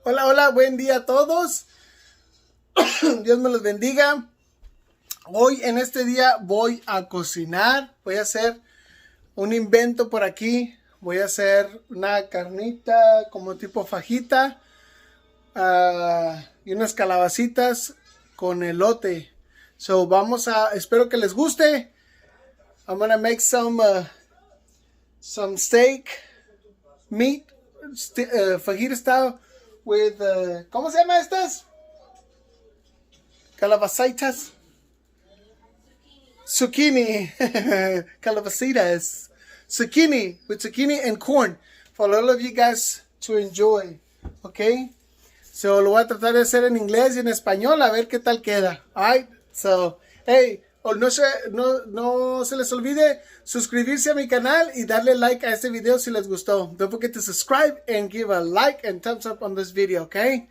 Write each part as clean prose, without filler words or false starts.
Hola, hola, buen día a todos. Dios me los bendiga. Hoy en este día voy a cocinar. Voy a hacer un invento por aquí. Voy a hacer una carnita como tipo fajita y unas calabacitas con elote. So espero que les guste. I'm gonna make some steak meat fajita style with ¿cómo se llama estas? Calabazitas. Zucchini. Calabazitas. Zucchini with zucchini and corn for all of you guys to enjoy. Okay? So lo voy a tratar de hacer en inglés y en español a ver qué tal queda. Alright? So, hey, no se les olvide suscribirse a mi canal y darle like a este video si les gustó. Don't forget to subscribe and give a like and thumbs up on this video, okay?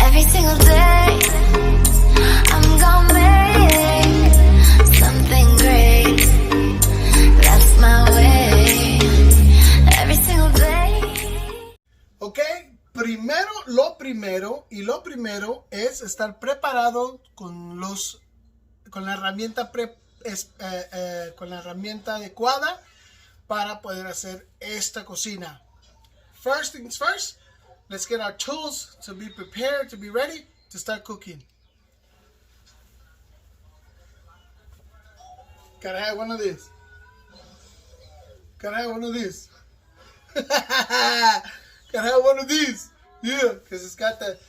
Every single day, I'm gonna make something great. That's my way. Every single day. Okay, lo primero es estar preparado con la herramienta con la herramienta adecuada para poder hacer esta cocina. First things first, let's get our tools to be prepared, to be ready to start cooking. Gotta have one of these. Gotta have one of these. Gotta have one of these. Yeah, because it's got the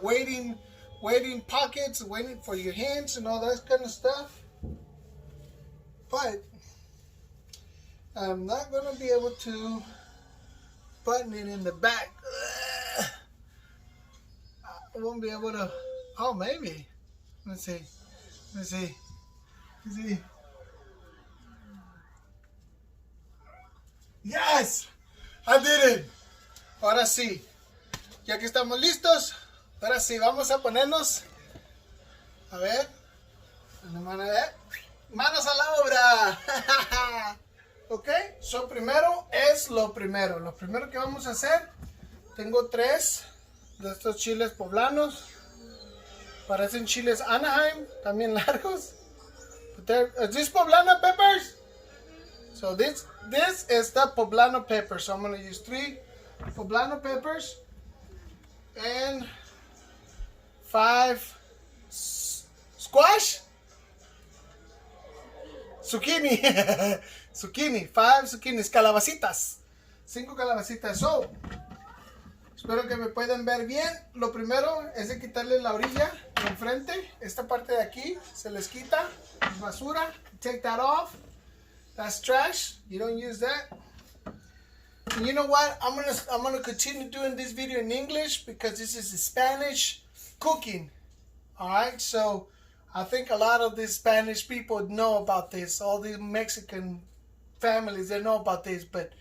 waiting pockets, waiting for your hands and all that kind of stuff. But I'm not gonna be able to button it in the back. I won't be able to. Oh, maybe. Let's see. Yes, I did it. Ahora sí, ya que estamos listos, ahora sí, vamos a ponernos, a ver, manos a la obra. Ok, so primero es lo primero que vamos a hacer. Tengo 3 de estos chiles poblanos, parecen chiles Anaheim, también largos. Is this poblano peppers? So this is the poblano pepper. So I'm going to use 3 poblano peppers and 5 squash? Zucchini. Zucchini. 5 zucchinis. Calabacitas. 5 calabacitas. So, espero que me puedan ver bien. Lo primero es de quitarle la orilla de enfrente. Esta parte de aquí se les quita. Es basura. Take that off. That's trash. You don't use that. And you know what? I'm gonna continue doing this video in English because this is Spanish cooking. Alright, so I think a lot of these Spanish people know about this. All these Mexican families, they know about this, but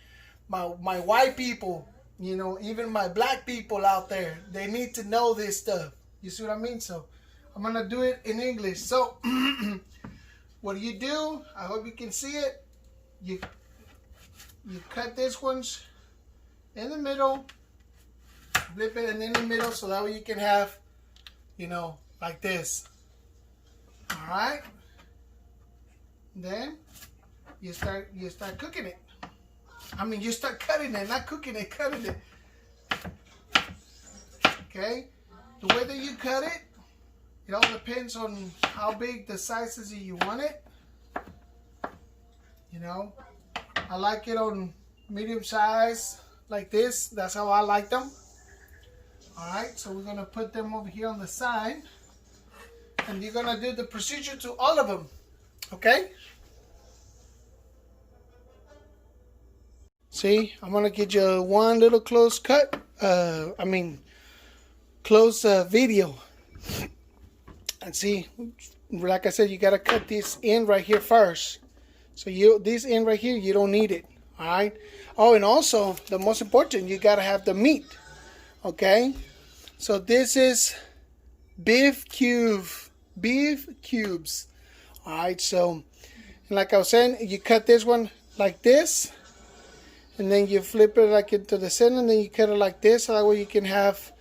my white people, you know, even my black people out there, they need to know this stuff. You see what I mean? So I'm gonna do it in English. So what do? I hope you can see it. You cut this ones in the middle, flip it and in the middle, so that way you can have, you know, like this. All right. Then you start cooking it. I mean, you start cutting it, not cooking it, cutting it. Okay. The way that you cut it, it all depends on how big the sizes you want it. You know, I like it on medium size like this. That's how I like them. Alright, so we're going to put them over here on the side. And you're going to do the procedure to all of them. Okay? See, I'm going to get you one little close cut. Close video. And see, like I said, you got to cut this in right here first. So this end right here, you don't need it. All right. Oh, and also the most important, you gotta have the meat. Okay. So this is beef cubes. All right. So like I was saying, you cut this one like this, and then you flip it like into the center, and then you cut it like this, so that way you can have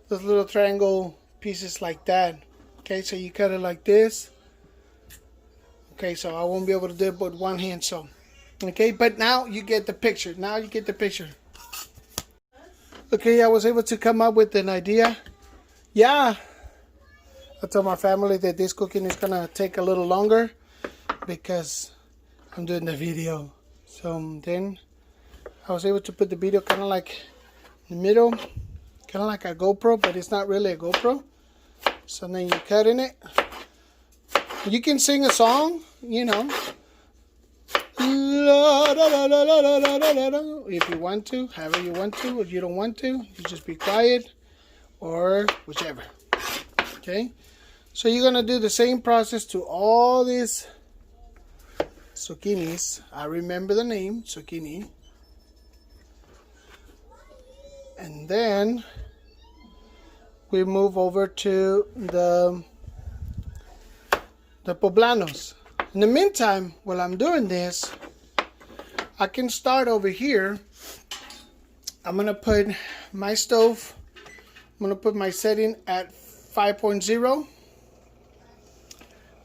those little triangle pieces like that. Okay, so you cut it like this. Okay, so I won't be able to do it with one hand, so okay, but now you get the picture. Now you get the picture. Okay, I was able to come up with an idea. Yeah, I told my family that this cooking is gonna take a little longer because I'm doing the video. So then I was able to put the video kind of like in the middle, kind of like a GoPro, but it's not really a GoPro. So then you cut in it. You can sing a song, you know, if you want to, however you want to. If you don't want to, you just be quiet or whichever. Okay, so you're gonna do the same process to all these zucchinis. I remember the name, zucchini. And then we move over to the poblanos. In the meantime, while I'm doing this, I can start over here. I'm gonna put my stove, I'm gonna put my setting at 5.0.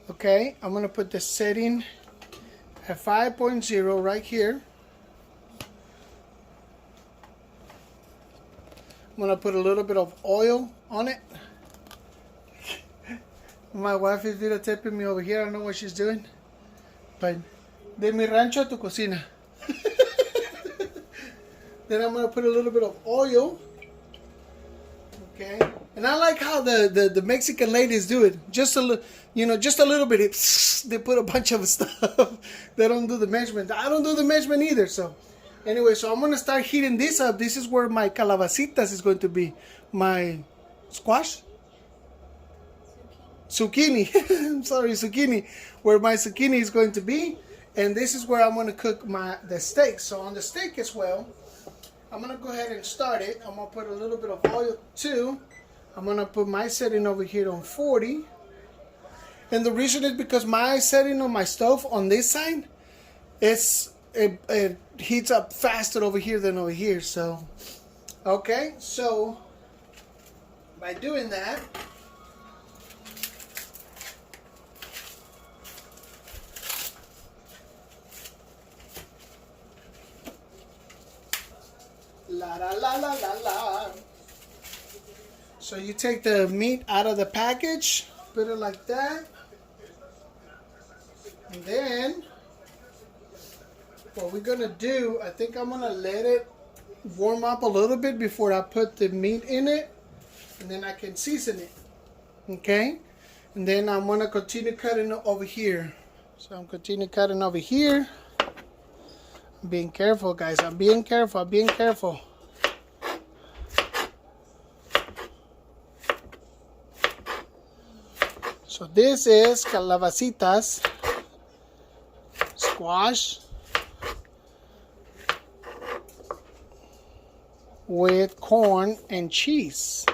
Okay, I'm gonna put the setting at 5.0 right here. I'm gonna put a little bit of oil on it. My wife is videotaping me over here. I don't know what she's doing. But de mi rancho a tu cocina. Then I'm gonna put a little bit of oil. Okay. And I like how the Mexican ladies do it. Just a little, you know, just a little bit. They put a bunch of stuff. They don't do the measurement. I don't do the measurement either. So anyway, so I'm gonna start heating this up. This is where my calabazitas is going to be. My squash? Zucchini. I'm sorry, zucchini. Where my zucchini is going to be. And this is where I'm going to cook the steak. So on the steak as well, I'm going to go ahead and start it. I'm going to put a little bit of oil too. I'm going to put my setting over here on 40. And the reason is because my setting on my stove on this side, it heats up faster over here than over here. So, okay. So, by doing that, la la la la la la. So you take the meat out of the package, put it like that, and then what we're gonna do, I think I'm gonna let it warm up a little bit before I put the meat in it, and then I can season it. Okay, and then I'm gonna continue cutting over here. So I'm continue cutting over here. I'm being careful, guys. I'm being careful. I'm being careful. So this is calabazitas, squash with corn and cheese.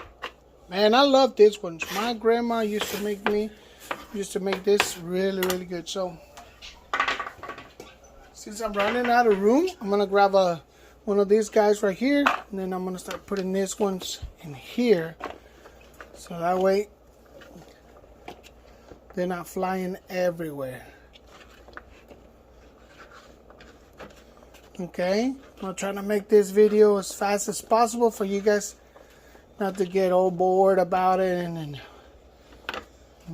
Man, I love this one. My grandma used to make this really good. So since I'm running out of room, I'm gonna grab one of these guys right here, and then I'm gonna start putting these ones in here, so that way they're not flying everywhere. Okay, I'm trying to make this video as fast as possible for you guys not to get all bored about it and then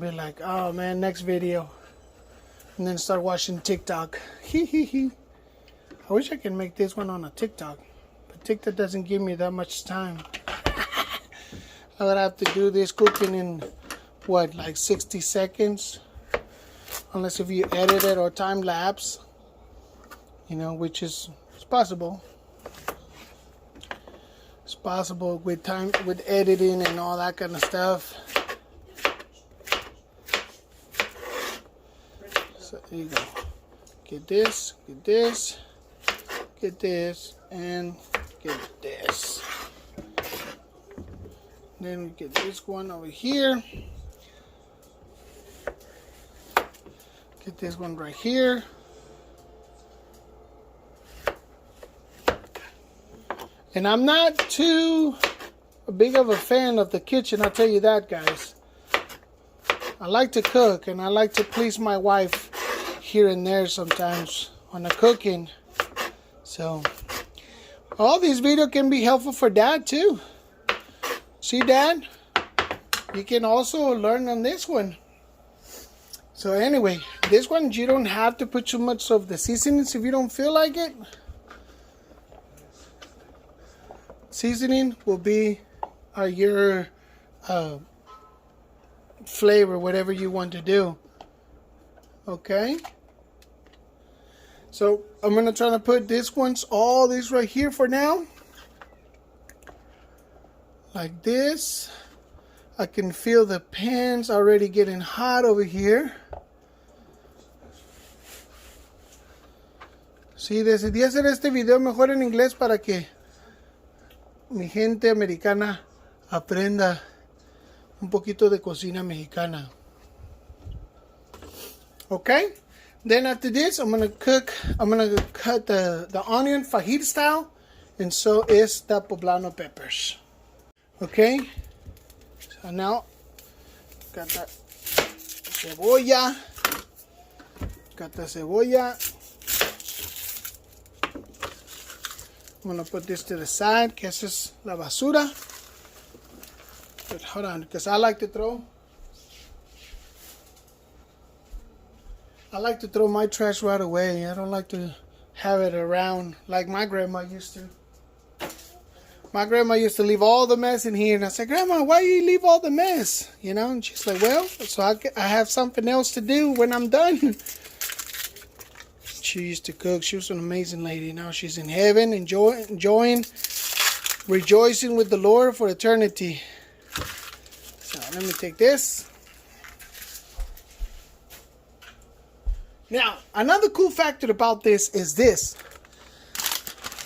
be like, oh man, next video, and then start watching TikTok. I wish I could make this one on a TikTok, but TikTok doesn't give me that much time. I would have to do this cooking in what, like 60 seconds, unless if you edit it or time lapse, you know, which is it's possible. It's possible with time, with editing and all that kind of stuff. So there you go. Get this, get this, get this, and get this. Then we get this one over here. Get this one right here. And I'm not too big of a fan of the kitchen, I'll tell you that, guys. I like to cook, and I like to please my wife here and there sometimes on the cooking. So, all these videos can be helpful for Dad too. See, Dad? You can also learn on this one. So anyway, this one you don't have to put too much of the seasonings if you don't feel like it. Seasoning will be your flavor, whatever you want to do. Okay. So I'm gonna try to put all these right here for now. Like this. I can feel the pans already getting hot over here. Sí, decidí hacer este video mejor en inglés para que mi gente americana aprenda un poquito de cocina mexicana. Okay? Then after this, I'm gonna cut the onion fajita style, and so is the poblano peppers. Okay? So now, got that cebolla. Got the cebolla. I'm gonna put this to the side, que esa es la basura. But hold on, because I like to throw my trash right away. I don't like to have it around like my grandma used to. My grandma used to leave all the mess in here, and I said, Grandma, why do you leave all the mess? You know, and she's like, well, so I have something else to do when I'm done. She used to cook. She was an amazing lady. Now she's in heaven, enjoying, rejoicing with the Lord for eternity. So let me take this. Now, another cool factor about this is this.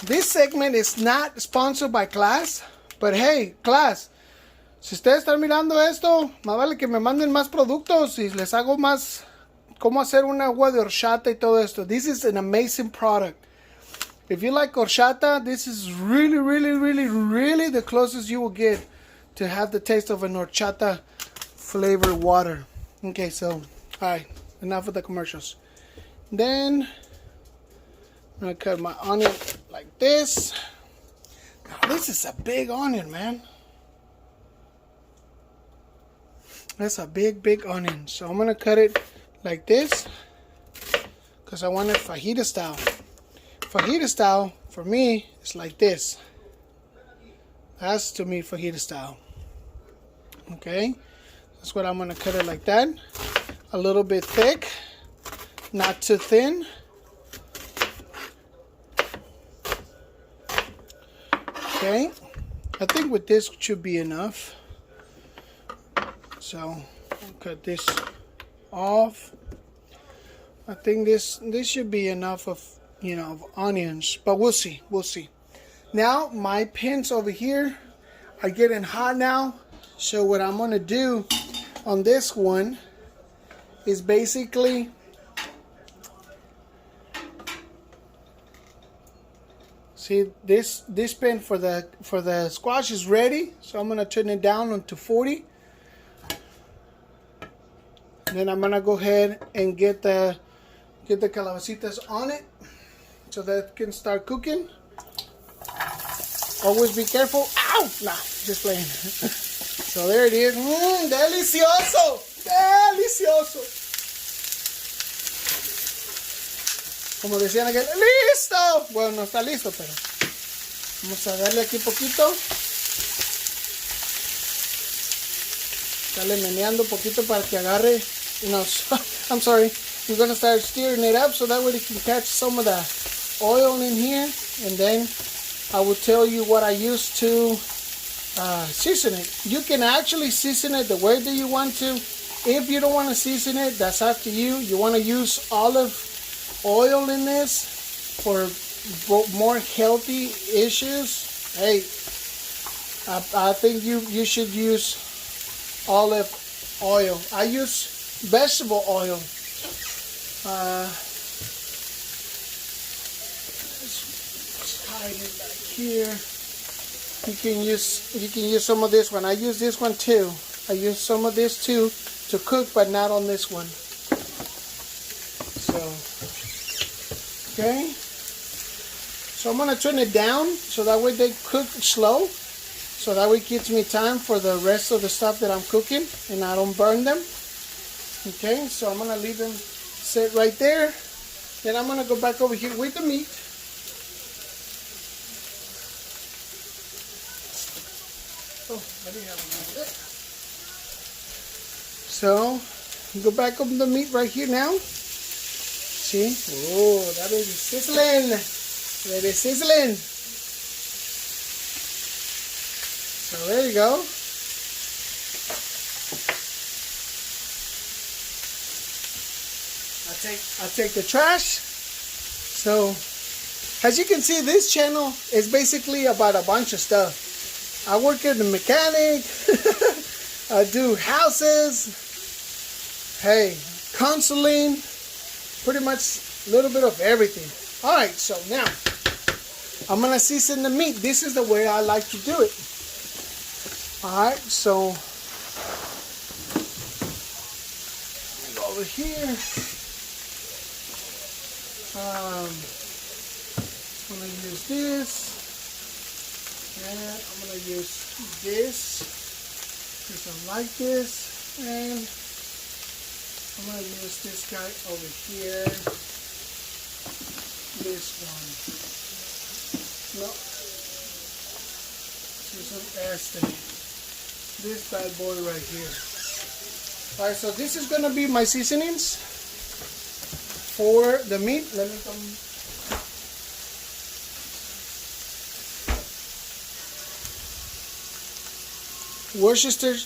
This segment is not sponsored by Class, but hey, Class, si ustedes están mirando esto, más vale que me manden más productos y les hago más cómo hacer una agua de horchata y todo esto. This is an amazing product. If you like horchata, this is really, really, really, really the closest you will get to have the taste of an horchata flavored water. Okay, so, alright, enough of the commercials. Then I'm gonna cut my onion like this. Now this is a big onion, man. That's a big onion. So I'm gonna cut it like this because I want it fajita style. Fajita style for me is like this. That's to me fajita style. Okay, that's what I'm gonna cut it like that. A little bit thick, not too thin. Okay, I think with this should be enough. So I'll cut this off. I think this should be enough of, you know, of onions, but we'll see. Now my pans over here are getting hot now. So what I'm gonna do on this one is basically see this pan for the squash is ready. So I'm gonna turn it down onto 40. Then I'm gonna go ahead and get the calabazitas on it so that it can start cooking. Always be careful. Ow! Nah, just playing. So there it is. Delicioso! Delicioso! Como decían aquel, ¡listo! Bueno, no está listo, pero vamos a darle aquí poquito. Dale meneando poquito para que agarre. No, I'm sorry. You're going to start stirring it up so that way it can catch some of the oil in here. And then I will tell you what I use to season it. You can actually season it the way that you want to. If you don't want to season it, that's up to you. You want to use olive oil in this for more healthy issues. Hey, I think you should use olive oil. I use vegetable oil. Let's hide it back here. you can use some of this one. I use this one too. I use some of this too to cook, but not on this one. So, okay. So I'm gonna turn it down so that way they cook slow. So that way it gives me time for the rest of the stuff that I'm cooking and I don't burn them. Okay, so I'm gonna leave them sit right there. Then I'm gonna go back over here with the meat. Oh, I didn't have a minute. So, go back over the meat right here now. See? Oh, that baby's sizzling. Baby's sizzling. So there you go. I'll take the trash. So, as you can see, this channel is basically about a bunch of stuff. I work as a mechanic. I do houses. Hey, counseling. Pretty much a little bit of everything. All right, so now I'm gonna season the meat. This is the way I like to do it. All right, so let me go over here. I'm gonna use this, and I'm gonna use this because I like this, and I'm gonna use this guy over here. This one. No. This one, this bad boy right here. All right, so this is gonna be my seasonings for the meat. Let me come. Worcestershire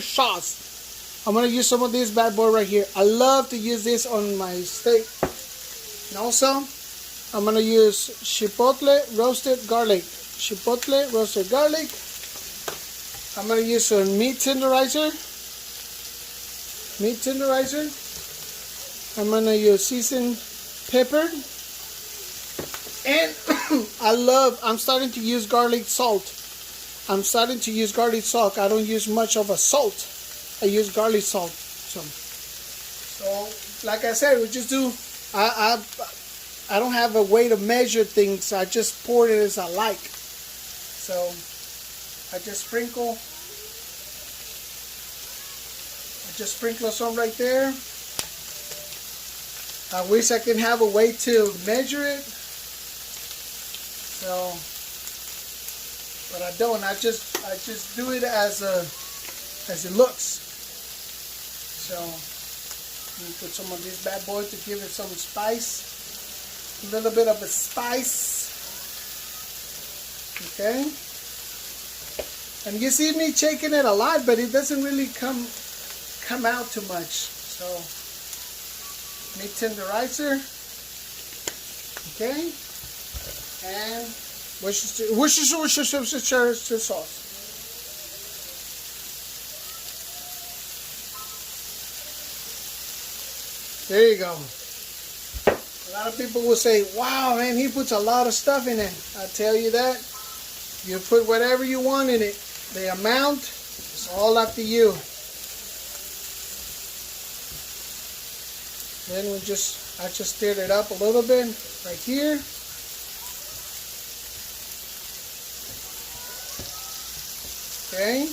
sauce. I'm gonna use some of this bad boy right here. I love to use this on my steak. And also, I'm gonna use chipotle roasted garlic. Chipotle roasted garlic. I'm gonna use some meat tenderizer. I'm gonna use seasoned pepper. And I'm starting to use garlic salt. I don't use much of a salt. I use garlic salt. So like I said, we just do, I don't have a way to measure things. I just pour it as I like. So I just sprinkle some right there. I wish I could have a way to measure it. So, but I don't. I just do it as it looks. So, I'm gonna put some of this bad boy to give it some spice, a little bit of a spice. Okay. And you see me shaking it a lot, but it doesn't really come out too much. So, meat tenderizer. Okay. And Worcestershire sauce. There you go. A lot of people will say, wow, man, he puts a lot of stuff in it. I tell you that. You put whatever you want in it. The amount is all up to you. Then I just stirred it up a little bit right here. Okay,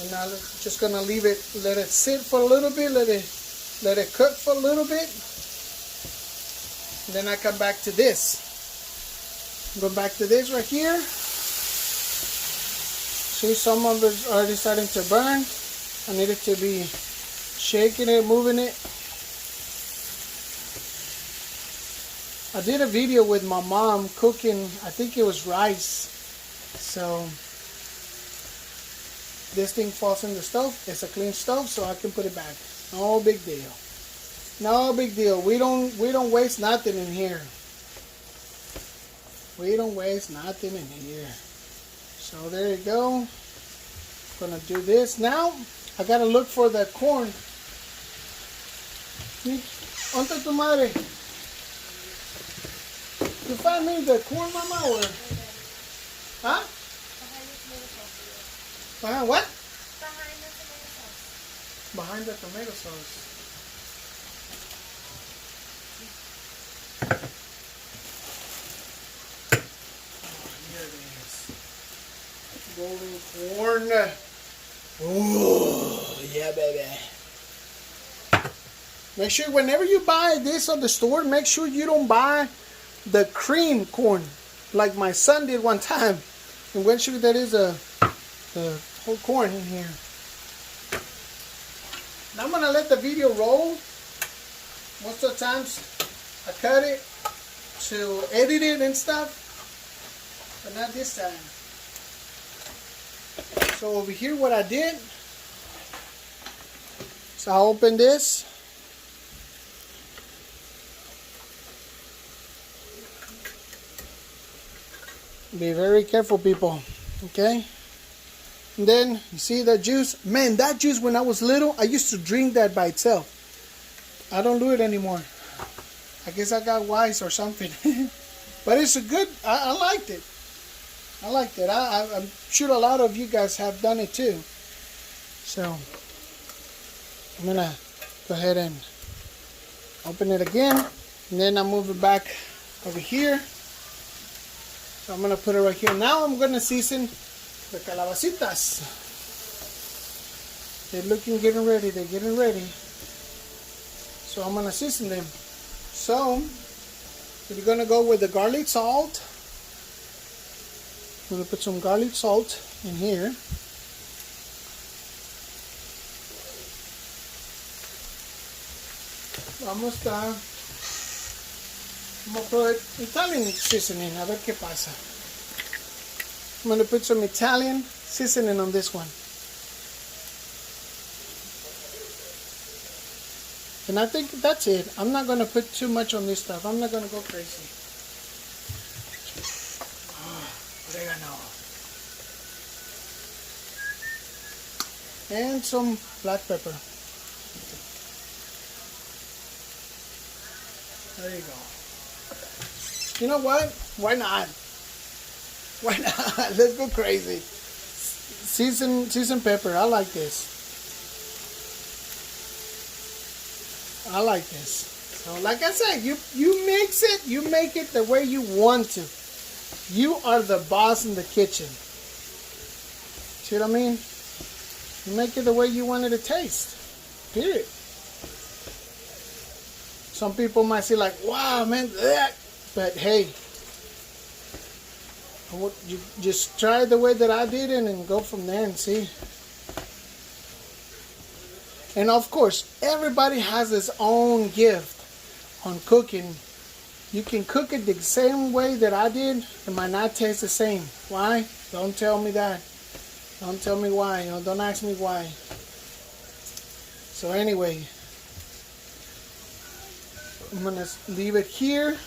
and now just gonna let it sit for a little bit, let it cook for a little bit. And then I come back to this. Go back to this right here. See, some of it's already starting to burn. I need it to be shaking it, moving it. I did a video with my mom cooking, I think it was rice. So this thing falls in the stove. It's a clean stove, so I can put it back. No big deal. No big deal. We don't waste nothing in here. We don't waste nothing in here. So there you go. Gonna do this now. I gotta look for the corn. ¿Dónde tu madre? You find me the corn, Mama, or? Huh? Behind what? Behind the tomato sauce. Here it is. Golden corn. Oh, yeah, baby. Make sure whenever you buy this at the store, make sure you don't buy the cream corn like my son did one time. And make sure there is the whole corn in here. Now I'm going to let the video roll. Most of the times I cut it to edit it and stuff, but not this time. So over here what I did, so I opened this. Be very careful, people, okay? And then, you see that juice? Man, that juice, when I was little, I used to drink that by itself. I don't do it anymore. I guess I got wise or something. But it's a good, I liked it. I liked it. I'm sure a lot of you guys have done it too. So, I'm going to go ahead and open it again. And then I'll move it back over here. So I'm going to put it right here. Now I'm going to season the calabazitas. They're getting ready. They're getting ready. So I'm going to season them. So we're going to go with the garlic salt. I'm going to put some garlic salt in here. Vamos a put Italian seasoning. A ver qué pasa. I'm going to put some Italian seasoning on this one. And I think that's it. I'm not going to put too much on this stuff. I'm not going to go crazy. Oregano. And some black pepper. There you go. You know what? Why not? Why not? Let's go crazy. Season pepper. I like this. I like this. So like I said, you mix it, you make it the way you want to. You are the boss in the kitchen. See what I mean? You make it the way you want it to taste. Period. Some people might say like, wow, man, that. But hey, you just try the way that I did it and go from there and see. And of course, everybody has his own gift on cooking. You can cook it the same way that I did. It might not taste the same. Why? Don't tell me that. Don't tell me why. Don't ask me why. So anyway, I'm going to leave it here.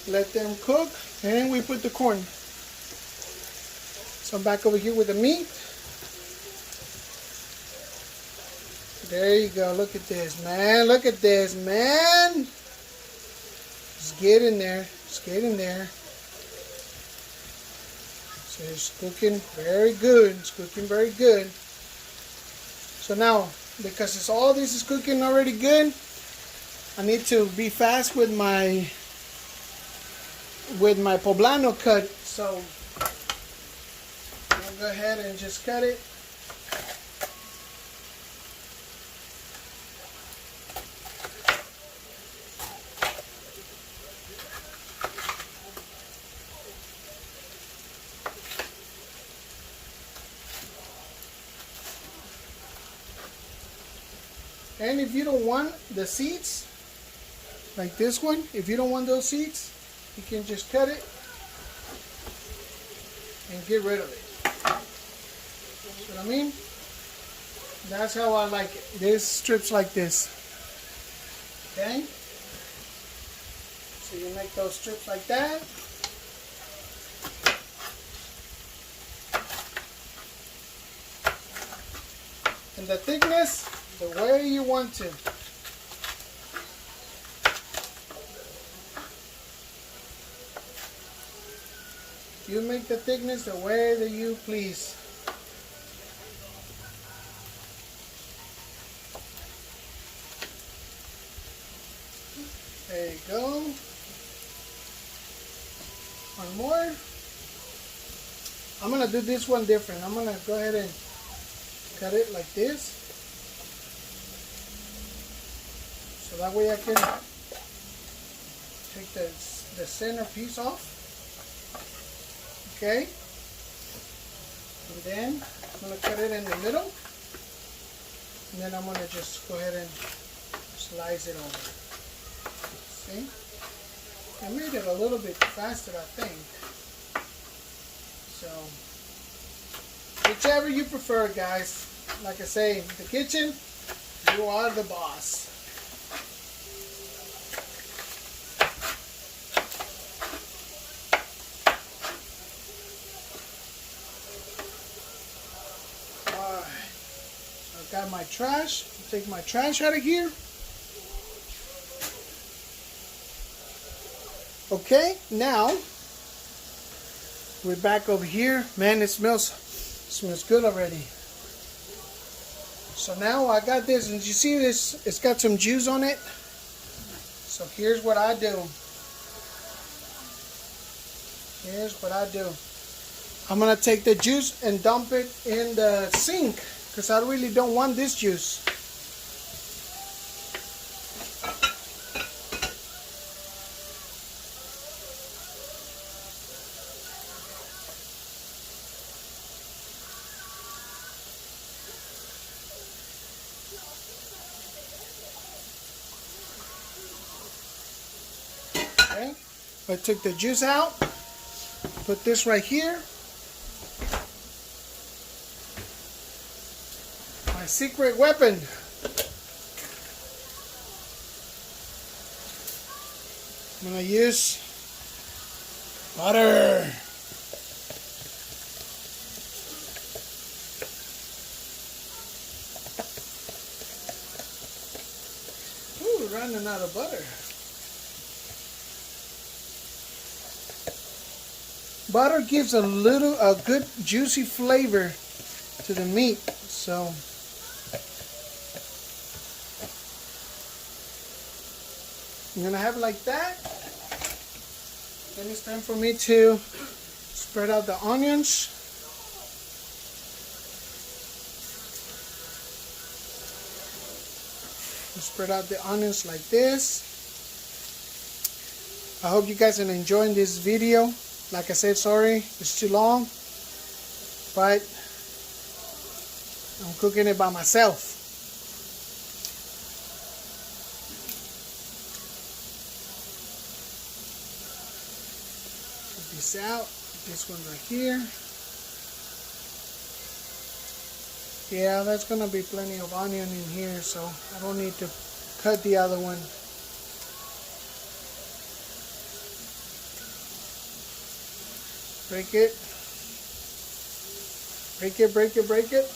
Let them cook. And we put the corn. So I'm back over here with the meat. There you go. Look at this, man. Look at this, man. Just get in there. Just get in there. So it's cooking very good. It's cooking very good. So now, because all this is cooking already good, I need to be fast with my poblano cut. So I'll go ahead and just cut it. And if you don't want the seeds, like this one, if you don't want those seeds, you can just cut it and get rid of it. See what I mean? That's how I like it. This strips like this. Okay? So you make those strips like that. And the thickness, the way you want to. You make the thickness the way that you please. There you go. One more. I'm going to do this one different. I'm going to go ahead and cut it like this. So that way I can take the center piece off. Okay. And then I'm going to cut it in the middle. And then I'm going to just go ahead and slice it over. See? I made it a little bit faster, I think. So, whichever you prefer, guys. Like I say, in the kitchen, you are the boss. Alright. So I've got my trash. Take my trash out of here. Okay, now we're back over here. Man, it smells good already. So now I got this, and you see this, it's got some juice on it. So here's what I do. Here's what I do. I'm gonna take the juice and dump it in the sink, because I really don't want this juice. Okay, I took the juice out, put this right here. My secret weapon. I'm gonna use butter. Ooh, running out of butter. Butter gives a good juicy flavor to the meat, so I'm gonna have it like that. Then it's time for me to spread out the onions. Spread out the onions like this. I hope you guys are enjoying this video. Like I said, sorry, it's too long, but I'm cooking it by myself. Put this out, this one right here. Yeah, that's gonna be plenty of onion in here, so I don't need to cut the other one. Break it. Break it, break it, break it.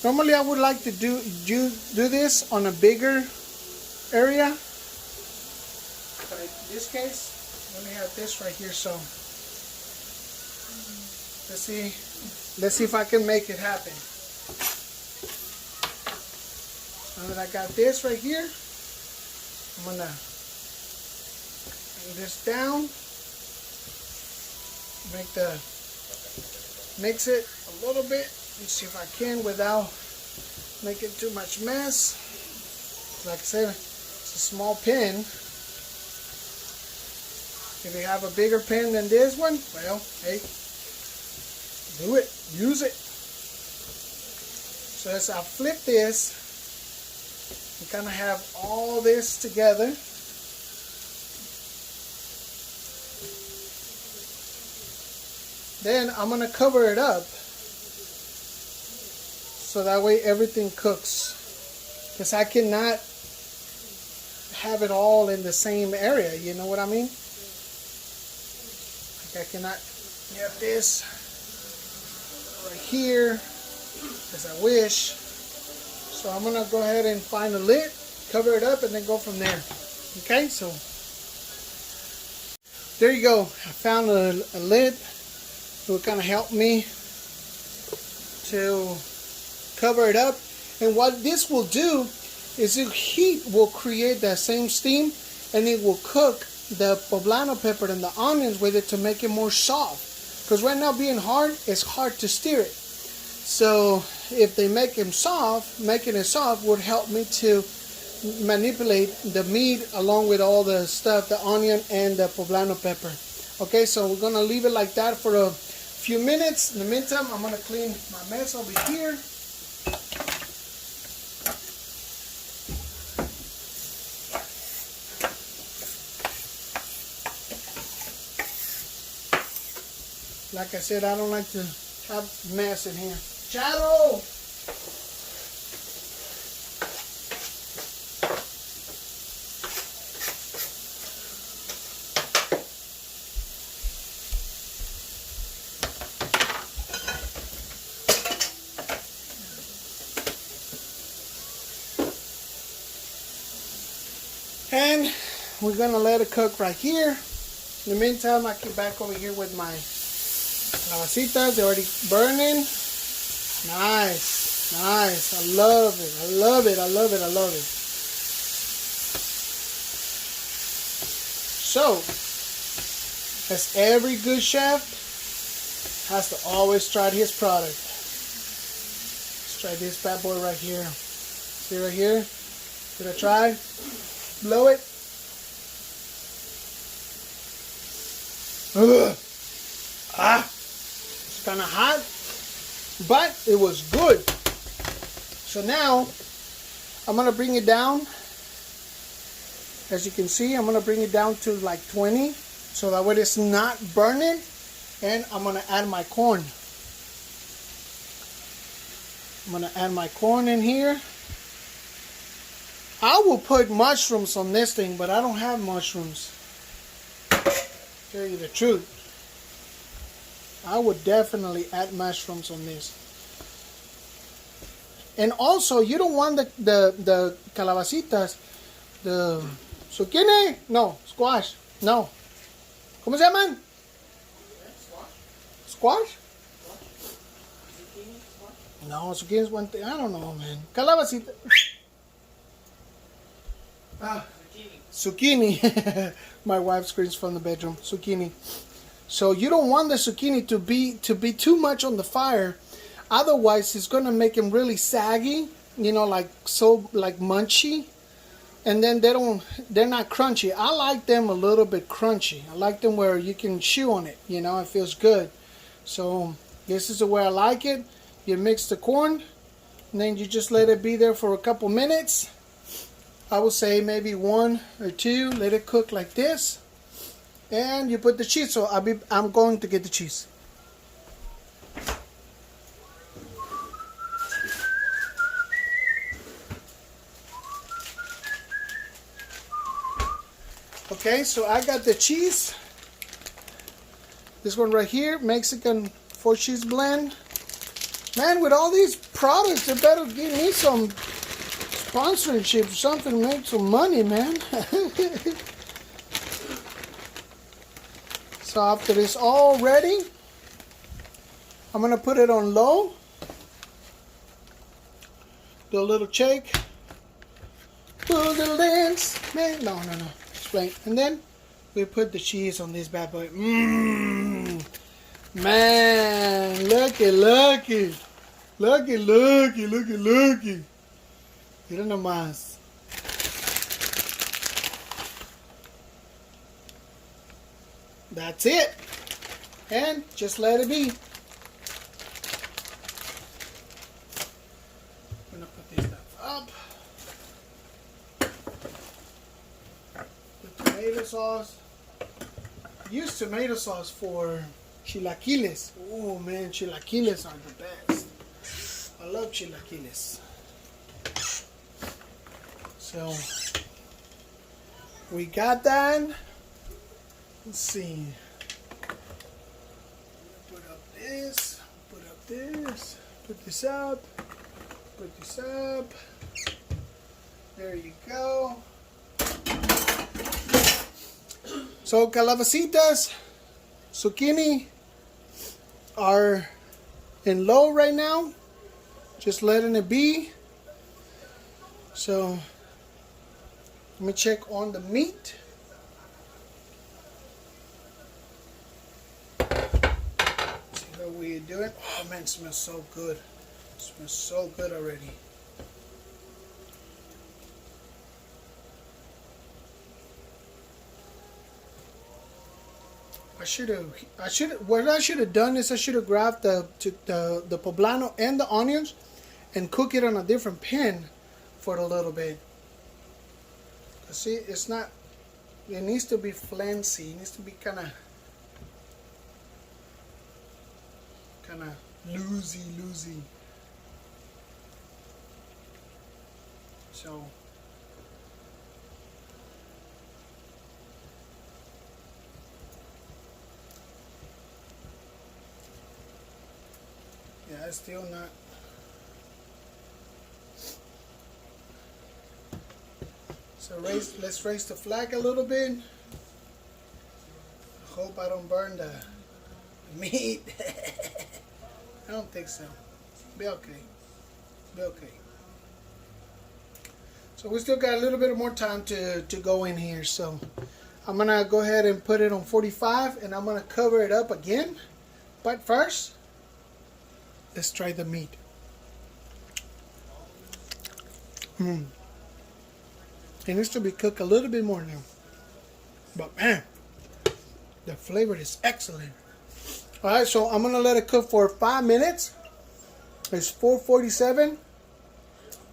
Normally I would like to do this on a bigger area. But in this case, let me have this right here, so let's see if I can make it happen. Now that I got this right here, I'm gonna bring this down, mix it a little bit. Let's see if I can without making too much mess. Like I said, it's a small pan. If you have a bigger pan than this one, well, hey, do it, use it. So as I flip this, you kind of have all this together. Then I'm going to cover it up so that way everything cooks. Because I cannot have it all in the same area, you know what I mean? Like I cannot have this right here as I wish. So I'm going to go ahead and find a lid, cover it up, and then go from there. Okay, so there you go. I found a lid. It will kind of help me to cover it up. And what this will do is the heat will create that same steam, and it will cook the poblano pepper and the onions with it to make it more soft. Because right now being hard, it's hard to stir it. So if they make them soft, making it soft would help me to manipulate the meat along with all the stuff, the onion and the poblano pepper. Okay, so we're gonna leave it like that for a few minutes. In the meantime, I'm gonna clean my mess over here. Like I said, I don't like to have mess in here. Shadow! And we're gonna let it cook right here. In the meantime, I get back over here with my calabazitas. They're already burning. Nice, nice. I love it. I love it. I love it. I love it. So, as every good chef has to always try his product. Let's try this bad boy right here. See right here? Did I try? Blow it. Ugh. Ah, it's kind of hot, but it was good. So now I'm gonna bring it down. As you can see, I'm gonna bring it down to like 20, so that way it's not burning. And I'm gonna add my corn. I'm gonna add my corn in here. I will put mushrooms on this thing, but I don't have mushrooms. Tell you the truth. I would definitely add mushrooms on this. And also, you don't want the calabazitas, the zucchini, no, squash, no. ¿Cómo se llaman? Squash? No, zucchini is one thing. I don't know, man. Calabacita. Zucchini. My wife screams from the bedroom. Zucchini. So you don't want the zucchini to be too much on the fire, otherwise it's gonna make them really saggy. You know, like munchy, and then they're not crunchy. I like them a little bit crunchy. I like them where you can chew on it. You know, it feels good. So this is the way I like it. You mix the corn, and then you just let it be there for a couple minutes. I would say maybe 1 or 2. Let it cook like this, and you put the cheese. So I'm going to get the cheese. Okay, so I got the cheese. This one right here, Mexican 4-cheese blend. Man, with all these products, they better give me some sponsorship or something, make some money, man. So after it's all ready, I'm gonna put it on low. Do a little shake. Pull the lens, man. No. Explain. And then we put the cheese on this bad boy. Man, looky. Mira nomás. That's it. And just let it be. I'm gonna put this stuff up. The tomato sauce. Use tomato sauce for chilaquiles. Oh man, chilaquiles are the best. I love chilaquiles. So we got that. Let's see. Put up this. Put up this. Put this up. Put this up. There you go. So calabazitas, zucchini are in low right now. Just letting it be. So let me check on the meat. See how we're doing. Oh man, it smells so good. It smells so good already. What I should have done is I should have grabbed the poblano and the onions and cook it on a different pan for a little bit. See, it's not, it needs to be flancy. It needs to be kind of loosey. So yeah, it's still not. So let's raise the flag a little bit. I hope I don't burn the meat. I don't think so. Be okay. Be okay. So we still got a little bit more time to go in here. So I'm gonna go ahead and put it on 45 and I'm gonna cover it up again. But first, let's try the meat. It needs to be cooked a little bit more now. But man, the flavor is excellent. Alright, so I'm going to let it cook for 5 minutes. It's 4:47,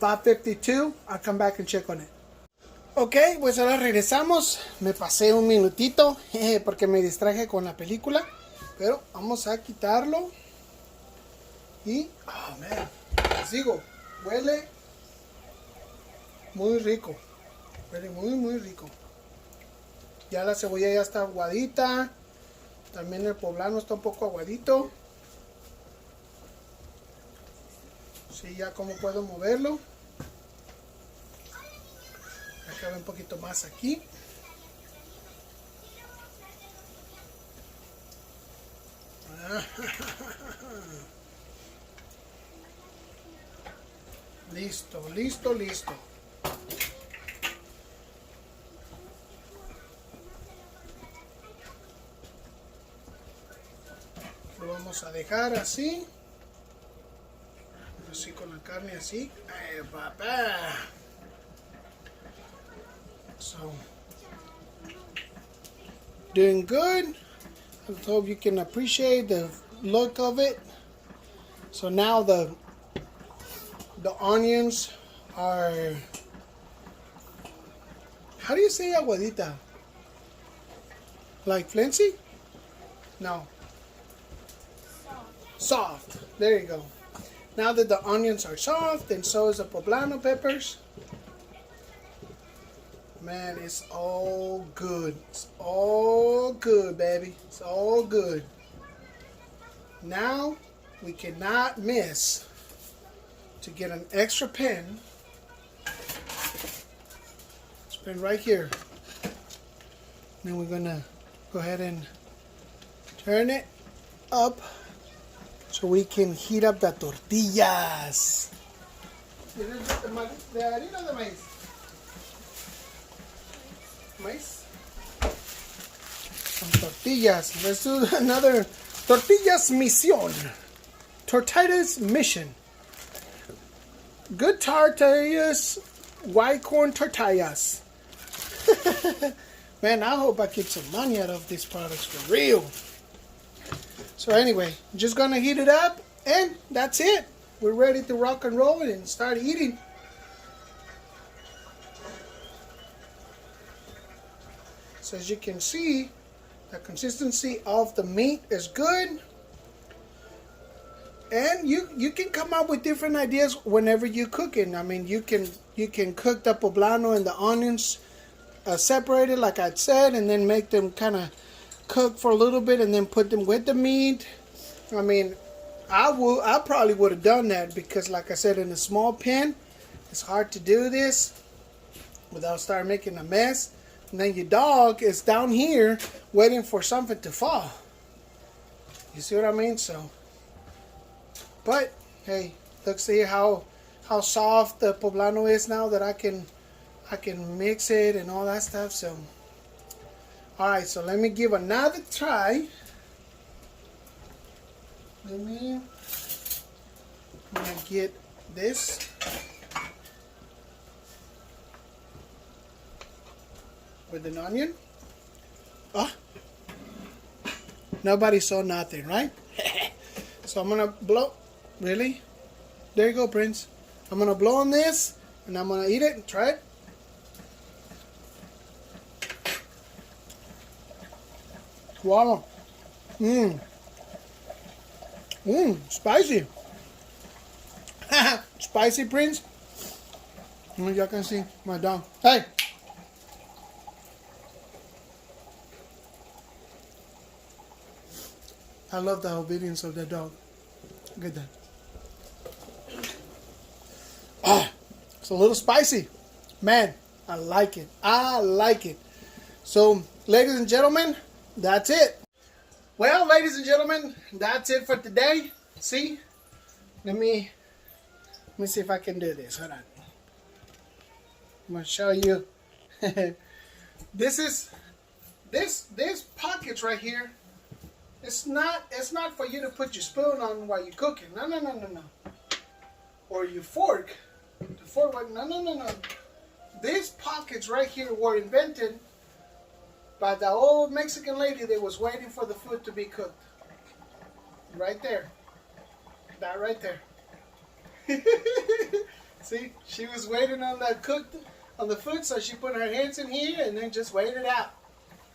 5:52. I'll come back and check on it. Ok, pues ahora regresamos. Me pasé un minutito porque me distraje con la película. Pero vamos a quitarlo. Y, oh man, les digo, huele muy rico. Huele muy rico. Ya la cebolla ya está aguadita. También el poblano está un poco aguadito. Sí, ya como puedo moverlo. Acá un poquito más aquí. Listo. Lo vamos a dejar así con la carne así. Ay, papá. So doing good. I hope you can appreciate the look of it. So now the onions are, how do you say aguadita? Like flancy? No. Soft. There you go. Now that the onions are soft, and so is the poblano peppers. Man, it's all good. It's all good, baby. It's all good. Now, we cannot miss to get an extra pan. It's been right here. Then we're gonna go ahead and turn it up so we can heat up the tortillas. ¿De harina o de maíz? Maíz. Some tortillas. Let's do another tortillas mission. Tortillas mission. Good tortillas, white corn tortillas. Man, I hope I get some money out of these products for real. So anyway, just gonna heat it up and that's it. We're ready to rock and roll and start eating. So as you can see, the consistency of the meat is good. And you can come up with different ideas whenever you cook it. I mean, you can cook the poblano and the onions separated, like I said, and then make them kind of cook for a little bit, and then put them with the meat. I mean, I probably would have done that because, like I said, in a small pan, it's hard to do this without starting making a mess. And then your dog is down here waiting for something to fall. You see what I mean? So, but hey, look, see how soft the poblano is now that I can mix it and all that stuff. So, all right, so let me give another try. I'm gonna get this. With an onion. Oh, nobody saw nothing, right? So I'm gonna blow. Really? There you go, Prince. I'm gonna blow on this, and I'm gonna eat it and try it. Wow. Spicy. Spicy, Prince. Y'all can see my dog. Hey. I love the obedience of that dog. Look at that. Ah, it's a little spicy. Man, I like it. I like it. So, ladies and gentlemen, that's it. Well, ladies and gentlemen, that's it for today. See? Let me see if I can do this. Hold on. I'm going to show you. This pockets right here. It's not for you to put your spoon on while you're cooking. No. Or your fork. The fork, no. These pockets right here were invented by the old Mexican lady that was waiting for the food to be cooked. Right there. That right there. See, she was waiting on the food, so she put her hands in here and then just waited out.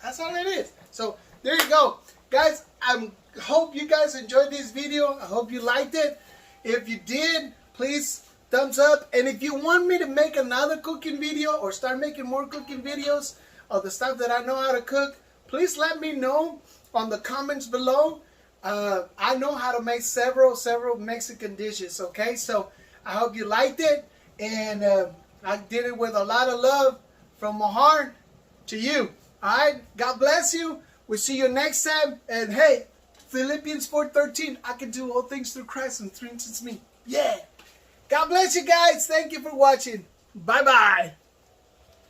That's all it is. So there you go. Guys, I hope you guys enjoyed this video. I hope you liked it. If you did, please thumbs up. And if you want me to make another cooking video or start making more cooking videos of the stuff that I know how to cook, please let me know on the comments below. I know how to make several Mexican dishes, okay? So I hope you liked it. And I did it with a lot of love from my heart to you. All right? God bless you. We'll see you next time. And hey, Philippians 4:13, I can do all things through Christ who strengthens me. Yeah. God bless you guys. Thank you for watching. Bye-bye.